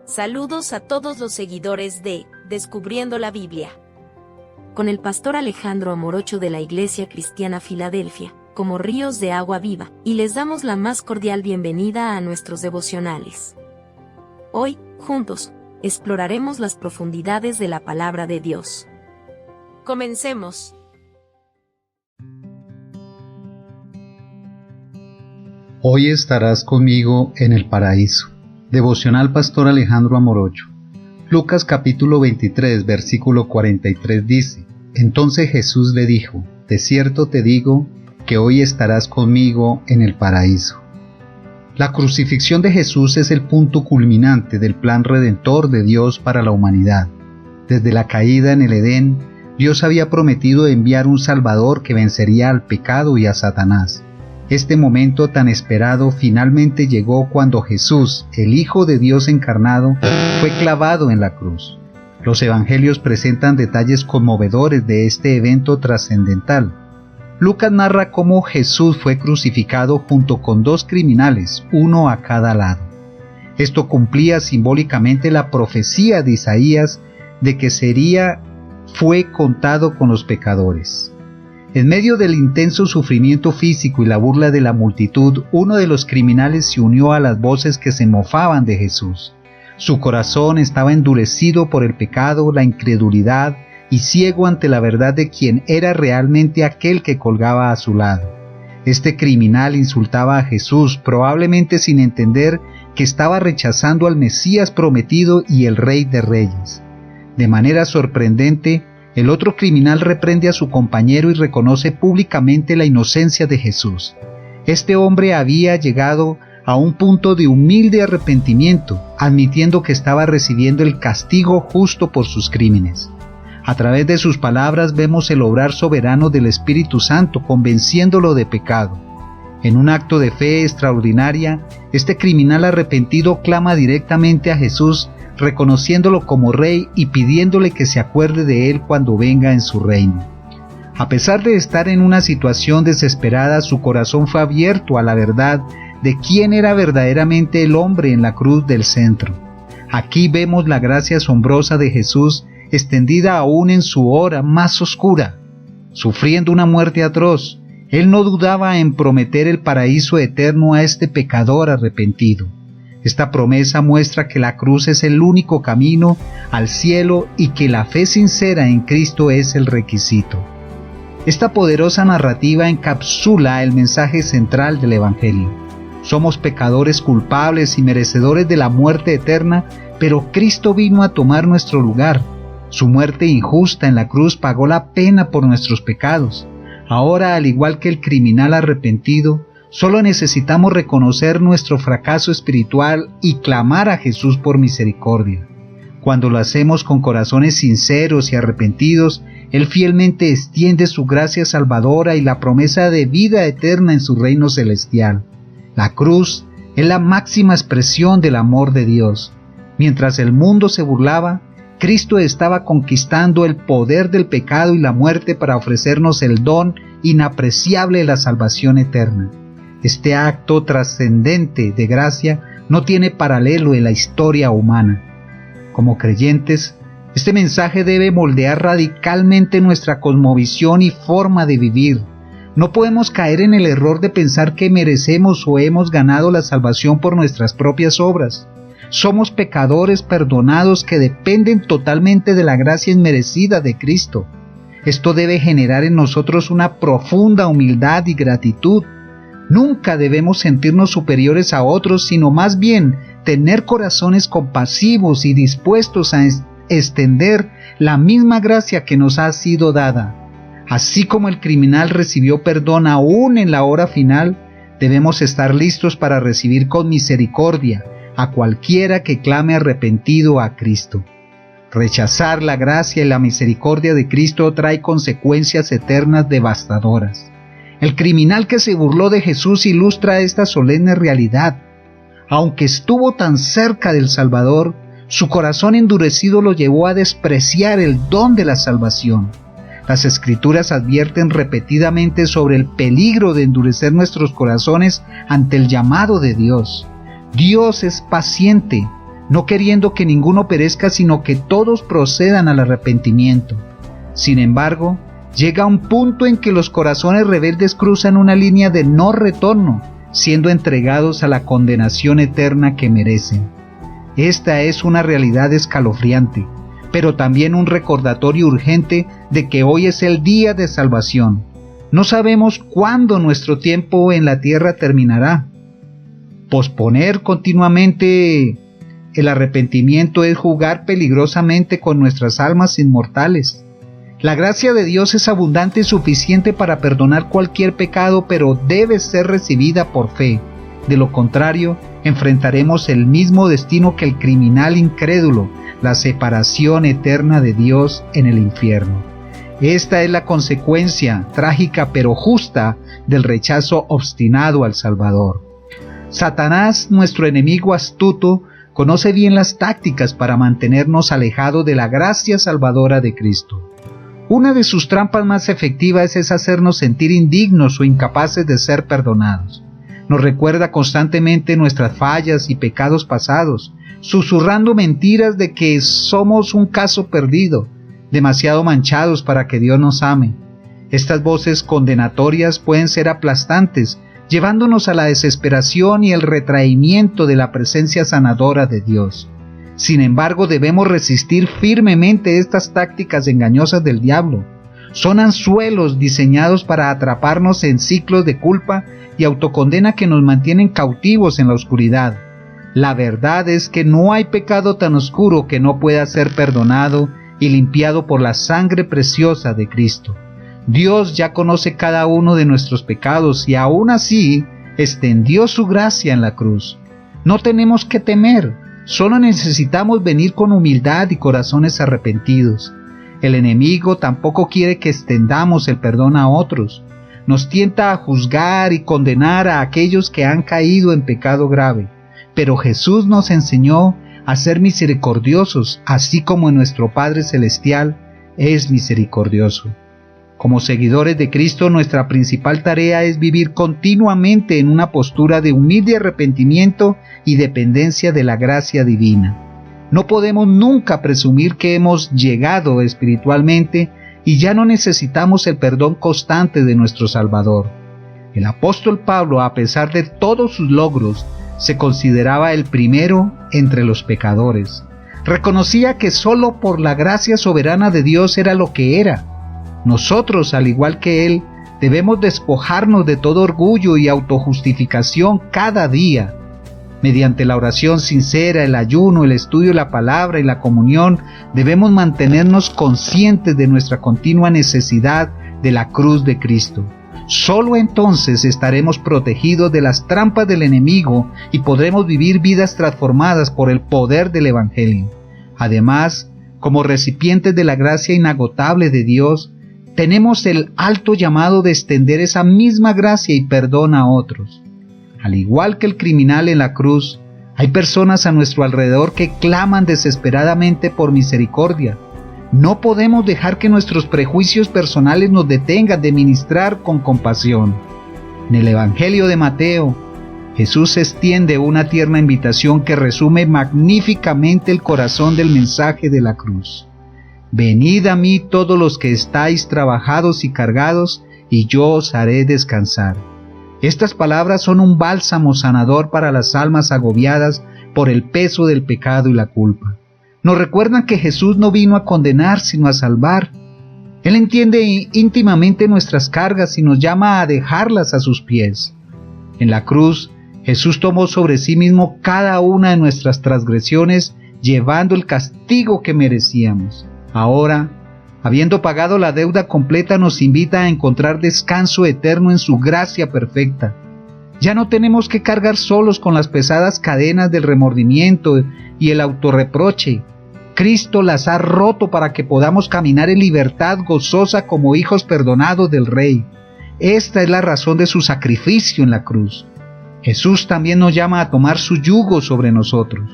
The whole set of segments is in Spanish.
Saludos a todos los seguidores de Descubriendo la Biblia. Con el pastor Alejandro Amorocho de la Iglesia Cristiana Filadelfia, como ríos de agua viva, y les damos la más cordial bienvenida a nuestros devocionales. Hoy, juntos, exploraremos las profundidades de la palabra de Dios. Comencemos. Hoy estarás conmigo en el paraíso. Devocional Pastor Alejandro Amorocho. Lucas capítulo 23, versículo 43 dice: Entonces Jesús le dijo: De cierto te digo que hoy estarás conmigo en el paraíso. La crucifixión de Jesús es el punto culminante del plan redentor de Dios para la humanidad. Desde la caída en el Edén, Dios había prometido enviar un Salvador que vencería al pecado y a Satanás. Este momento tan esperado finalmente llegó cuando Jesús, el Hijo de Dios encarnado, fue clavado en la cruz. Los evangelios presentan detalles conmovedores de este evento trascendental. Lucas narra cómo Jesús fue crucificado junto con dos criminales, uno a cada lado. Esto cumplía simbólicamente la profecía de Isaías de que fue contado con los pecadores. En medio del intenso sufrimiento físico y la burla de la multitud, uno de los criminales se unió a las voces que se mofaban de Jesús. Su corazón estaba endurecido por el pecado, la incredulidad y ciego ante la verdad de quién era realmente aquel que colgaba a su lado. Este criminal insultaba a Jesús, probablemente sin entender que estaba rechazando al Mesías prometido y el Rey de Reyes. De manera sorprendente, el otro criminal reprende a su compañero y reconoce públicamente la inocencia de Jesús. Este hombre había llegado a un punto de humilde arrepentimiento, admitiendo que estaba recibiendo el castigo justo por sus crímenes. A través de sus palabras vemos el obrar soberano del Espíritu Santo, convenciéndolo de pecado. En un acto de fe extraordinaria, este criminal arrepentido clama directamente a Jesús, reconociéndolo como Rey y pidiéndole que se acuerde de él cuando venga en su reino. A pesar de estar en una situación desesperada, su corazón fue abierto a la verdad de quién era verdaderamente el hombre en la cruz del centro. Aquí vemos la gracia asombrosa de Jesús extendida aún en su hora más oscura. Sufriendo una muerte atroz, Él no dudaba en prometer el paraíso eterno a este pecador arrepentido. Esta promesa muestra que la cruz es el único camino al cielo y que la fe sincera en Cristo es el requisito. Esta poderosa narrativa encapsula el mensaje central del Evangelio. Somos pecadores culpables y merecedores de la muerte eterna, pero Cristo vino a tomar nuestro lugar. Su muerte injusta en la cruz pagó la pena por nuestros pecados. Ahora, al igual que el criminal arrepentido, solo necesitamos reconocer nuestro fracaso espiritual y clamar a Jesús por misericordia. Cuando lo hacemos con corazones sinceros y arrepentidos, Él fielmente extiende su gracia salvadora y la promesa de vida eterna en su reino celestial. La cruz es la máxima expresión del amor de Dios. Mientras el mundo se burlaba, Cristo estaba conquistando el poder del pecado y la muerte para ofrecernos el don inapreciable de la salvación eterna. Este acto trascendente de gracia no tiene paralelo en la historia humana. Como creyentes, este mensaje debe moldear radicalmente nuestra cosmovisión y forma de vivir. No podemos caer en el error de pensar que merecemos o hemos ganado la salvación por nuestras propias obras. Somos pecadores perdonados que dependen totalmente de la gracia inmerecida de Cristo. Esto debe generar en nosotros una profunda humildad y gratitud. Nunca debemos sentirnos superiores a otros, sino más bien tener corazones compasivos y dispuestos a extender la misma gracia que nos ha sido dada. Así como el criminal recibió perdón aún en la hora final, debemos estar listos para recibir con misericordia a cualquiera que clame arrepentido a Cristo. Rechazar la gracia y la misericordia de Cristo trae consecuencias eternas devastadoras. El criminal que se burló de Jesús ilustra esta solemne realidad. Aunque estuvo tan cerca del Salvador, su corazón endurecido lo llevó a despreciar el don de la salvación. Las Escrituras advierten repetidamente sobre el peligro de endurecer nuestros corazones ante el llamado de Dios. Dios es paciente, no queriendo que ninguno perezca, sino que todos procedan al arrepentimiento. Sin embargo, llega un punto en que los corazones rebeldes cruzan una línea de no retorno, siendo entregados a la condenación eterna que merecen. Esta es una realidad escalofriante, pero también un recordatorio urgente de que hoy es el día de salvación. No sabemos cuándo nuestro tiempo en la tierra terminará. Posponer continuamente el arrepentimiento es jugar peligrosamente con nuestras almas inmortales. La gracia de Dios es abundante y suficiente para perdonar cualquier pecado, pero debe ser recibida por fe. De lo contrario, enfrentaremos el mismo destino que el criminal incrédulo, la separación eterna de Dios en el infierno. Esta es la consecuencia trágica pero justa del rechazo obstinado al Salvador. Satanás, nuestro enemigo astuto, conoce bien las tácticas para mantenernos alejados de la gracia salvadora de Cristo. Una de sus trampas más efectivas es hacernos sentir indignos o incapaces de ser perdonados. Nos recuerda constantemente nuestras fallas y pecados pasados, susurrando mentiras de que somos un caso perdido, demasiado manchados para que Dios nos ame. Estas voces condenatorias pueden ser aplastantes, llevándonos a la desesperación y el retraimiento de la presencia sanadora de Dios. Sin embargo, debemos resistir firmemente estas tácticas engañosas del diablo. Son anzuelos diseñados para atraparnos en ciclos de culpa y autocondena que nos mantienen cautivos en la oscuridad. La verdad es que no hay pecado tan oscuro que no pueda ser perdonado y limpiado por la sangre preciosa de Cristo. Dios ya conoce cada uno de nuestros pecados y aún así extendió su gracia en la cruz. No tenemos que temer. Solo necesitamos venir con humildad y corazones arrepentidos. El enemigo tampoco quiere que extendamos el perdón a otros. Nos tienta a juzgar y condenar a aquellos que han caído en pecado grave. Pero Jesús nos enseñó a ser misericordiosos, así como nuestro Padre Celestial es misericordioso. Como seguidores de Cristo, nuestra principal tarea es vivir continuamente en una postura de humilde arrepentimiento y dependencia de la gracia divina. No podemos nunca presumir que hemos llegado espiritualmente y ya no necesitamos el perdón constante de nuestro Salvador. El apóstol Pablo, a pesar de todos sus logros, se consideraba el primero entre los pecadores. Reconocía que solo por la gracia soberana de Dios era lo que era. Nosotros, al igual que él, debemos despojarnos de todo orgullo y autojustificación cada día. Mediante la oración sincera, el ayuno, el estudio de la palabra y la comunión, debemos mantenernos conscientes de nuestra continua necesidad de la cruz de Cristo. Solo entonces estaremos protegidos de las trampas del enemigo y podremos vivir vidas transformadas por el poder del Evangelio. Además, como recipientes de la gracia inagotable de Dios, tenemos el alto llamado de extender esa misma gracia y perdón a otros. Al igual que el criminal en la cruz, hay personas a nuestro alrededor que claman desesperadamente por misericordia. No podemos dejar que nuestros prejuicios personales nos detengan de ministrar con compasión. En el Evangelio de Mateo, Jesús extiende una tierna invitación que resume magníficamente el corazón del mensaje de la cruz. Venid a mí todos los que estáis trabajados y cargados, y yo os haré descansar. Estas palabras son un bálsamo sanador para las almas agobiadas por el peso del pecado y la culpa. Nos recuerdan que Jesús no vino a condenar, sino a salvar. Él entiende íntimamente nuestras cargas y nos llama a dejarlas a sus pies. En la cruz, Jesús tomó sobre sí mismo cada una de nuestras transgresiones, llevando el castigo que merecíamos. Ahora, habiendo pagado la deuda completa, nos invita a encontrar descanso eterno en su gracia perfecta. Ya no tenemos que cargar solos con las pesadas cadenas del remordimiento y el autorreproche. Cristo las ha roto para que podamos caminar en libertad gozosa como hijos perdonados del Rey. Esta es la razón de su sacrificio en la cruz. Jesús también nos llama a tomar su yugo sobre nosotros.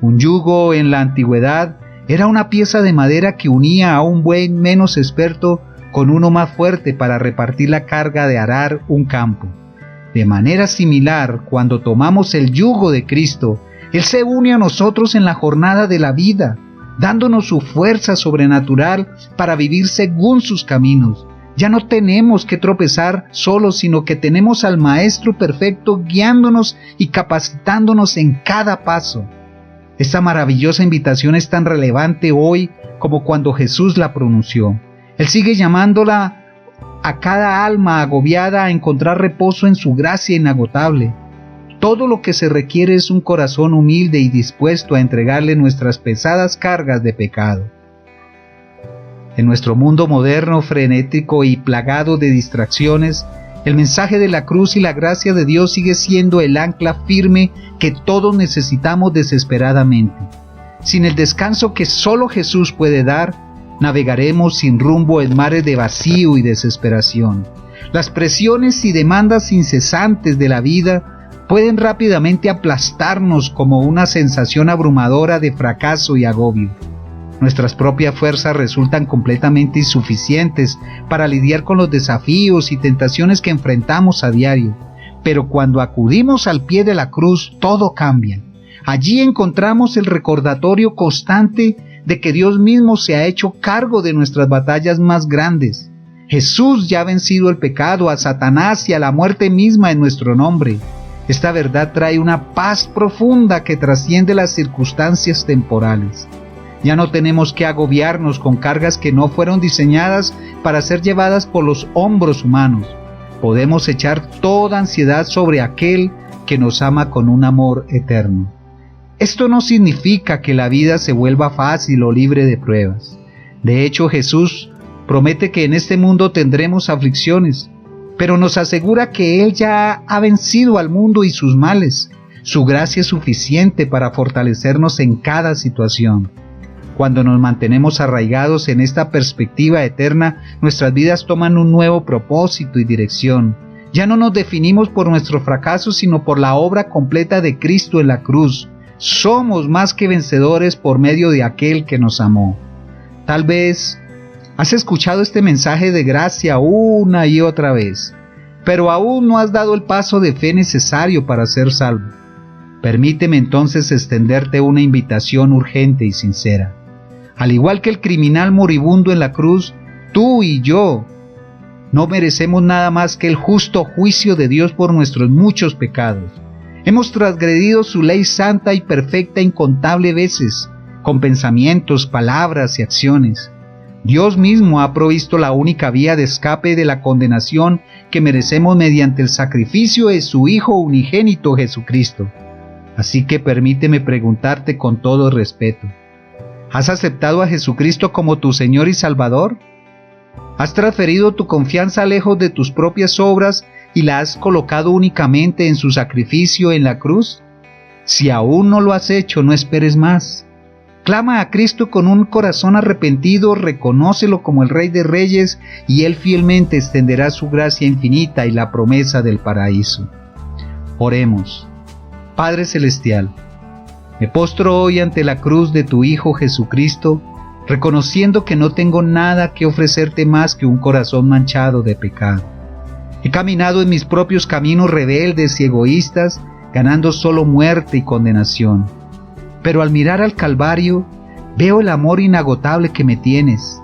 Un yugo en la antigüedad era una pieza de madera que unía a un buey menos experto con uno más fuerte para repartir la carga de arar un campo. De manera similar, cuando tomamos el yugo de Cristo, Él se une a nosotros en la jornada de la vida, dándonos su fuerza sobrenatural para vivir según sus caminos. Ya no tenemos que tropezar solos, sino que tenemos al Maestro perfecto guiándonos y capacitándonos en cada paso. Esta maravillosa invitación es tan relevante hoy como cuando Jesús la pronunció. Él sigue llamándola a cada alma agobiada a encontrar reposo en su gracia inagotable. Todo lo que se requiere es un corazón humilde y dispuesto a entregarle nuestras pesadas cargas de pecado. En nuestro mundo moderno, frenético y plagado de distracciones, el mensaje de la cruz y la gracia de Dios sigue siendo el ancla firme que todos necesitamos desesperadamente. Sin el descanso que solo Jesús puede dar, navegaremos sin rumbo en mares de vacío y desesperación. Las presiones y demandas incesantes de la vida pueden rápidamente aplastarnos como una sensación abrumadora de fracaso y agobio. Nuestras propias fuerzas resultan completamente insuficientes para lidiar con los desafíos y tentaciones que enfrentamos a diario. Pero cuando acudimos al pie de la cruz, todo cambia. Allí encontramos el recordatorio constante de que Dios mismo se ha hecho cargo de nuestras batallas más grandes. Jesús ya ha vencido el pecado, a Satanás y a la muerte misma en nuestro nombre. Esta verdad trae una paz profunda que trasciende las circunstancias temporales. Ya no tenemos que agobiarnos con cargas que no fueron diseñadas para ser llevadas por los hombros humanos. Podemos echar toda ansiedad sobre aquel que nos ama con un amor eterno. Esto no significa que la vida se vuelva fácil o libre de pruebas. De hecho, Jesús promete que en este mundo tendremos aflicciones, pero nos asegura que Él ya ha vencido al mundo y sus males. Su gracia es suficiente para fortalecernos en cada situación. Cuando nos mantenemos arraigados en esta perspectiva eterna, nuestras vidas toman un nuevo propósito y dirección. Ya no nos definimos por nuestros fracasos, sino por la obra completa de Cristo en la cruz. Somos más que vencedores por medio de aquel que nos amó. Tal vez has escuchado este mensaje de gracia una y otra vez, pero aún no has dado el paso de fe necesario para ser salvo. Permíteme entonces extenderte una invitación urgente y sincera. Al igual que el criminal moribundo en la cruz, tú y yo no merecemos nada más que el justo juicio de Dios por nuestros muchos pecados. Hemos transgredido su ley santa y perfecta incontables veces, con pensamientos, palabras y acciones. Dios mismo ha provisto la única vía de escape de la condenación que merecemos mediante el sacrificio de su Hijo unigénito Jesucristo. Así que permíteme preguntarte con todo respeto: ¿has aceptado a Jesucristo como tu Señor y Salvador? ¿Has transferido tu confianza lejos de tus propias obras y la has colocado únicamente en su sacrificio en la cruz? Si aún no lo has hecho, no esperes más. Clama a Cristo con un corazón arrepentido, reconócelo como el Rey de Reyes y Él fielmente extenderá su gracia infinita y la promesa del paraíso. Oremos. Padre Celestial, me postro hoy ante la cruz de tu Hijo Jesucristo, reconociendo que no tengo nada que ofrecerte más que un corazón manchado de pecado. He caminado en mis propios caminos rebeldes y egoístas, ganando solo muerte y condenación. Pero al mirar al Calvario, veo el amor inagotable que me tienes.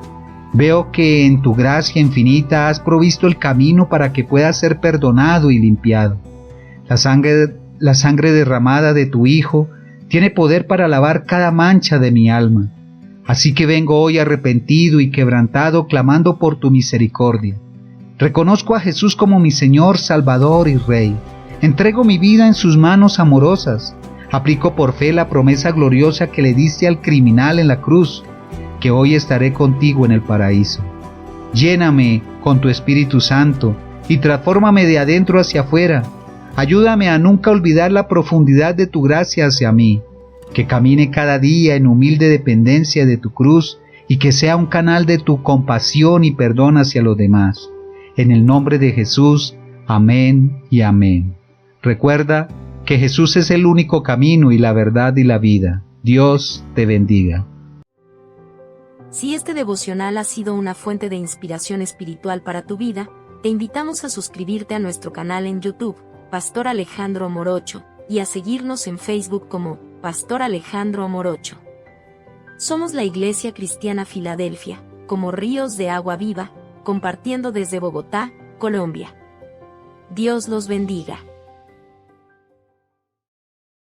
Veo que en tu gracia infinita has provisto el camino para que pueda ser perdonado y limpiado. La sangre derramada de tu Hijo tiene poder para lavar cada mancha de mi alma. Así que vengo hoy arrepentido y quebrantado, clamando por tu misericordia. Reconozco a Jesús como mi Señor, Salvador y Rey. Entrego mi vida en sus manos amorosas. Aplico por fe la promesa gloriosa que le diste al criminal en la cruz, que hoy estaré contigo en el paraíso. Lléname con tu Espíritu Santo y transfórmame de adentro hacia afuera. Ayúdame a nunca olvidar la profundidad de tu gracia hacia mí, que camine cada día en humilde dependencia de tu cruz y que sea un canal de tu compasión y perdón hacia los demás. En el nombre de Jesús, amén y amén. Recuerda que Jesús es el único camino y la verdad y la vida. Dios te bendiga. Si este devocional ha sido una fuente de inspiración espiritual para tu vida, te invitamos a suscribirte a nuestro canal en YouTube, Pastor Alejandro Morocho, y a seguirnos en Facebook como Pastor Alejandro Morocho. Somos la Iglesia Cristiana Filadelfia, como ríos de agua viva, compartiendo desde Bogotá, Colombia. Dios los bendiga.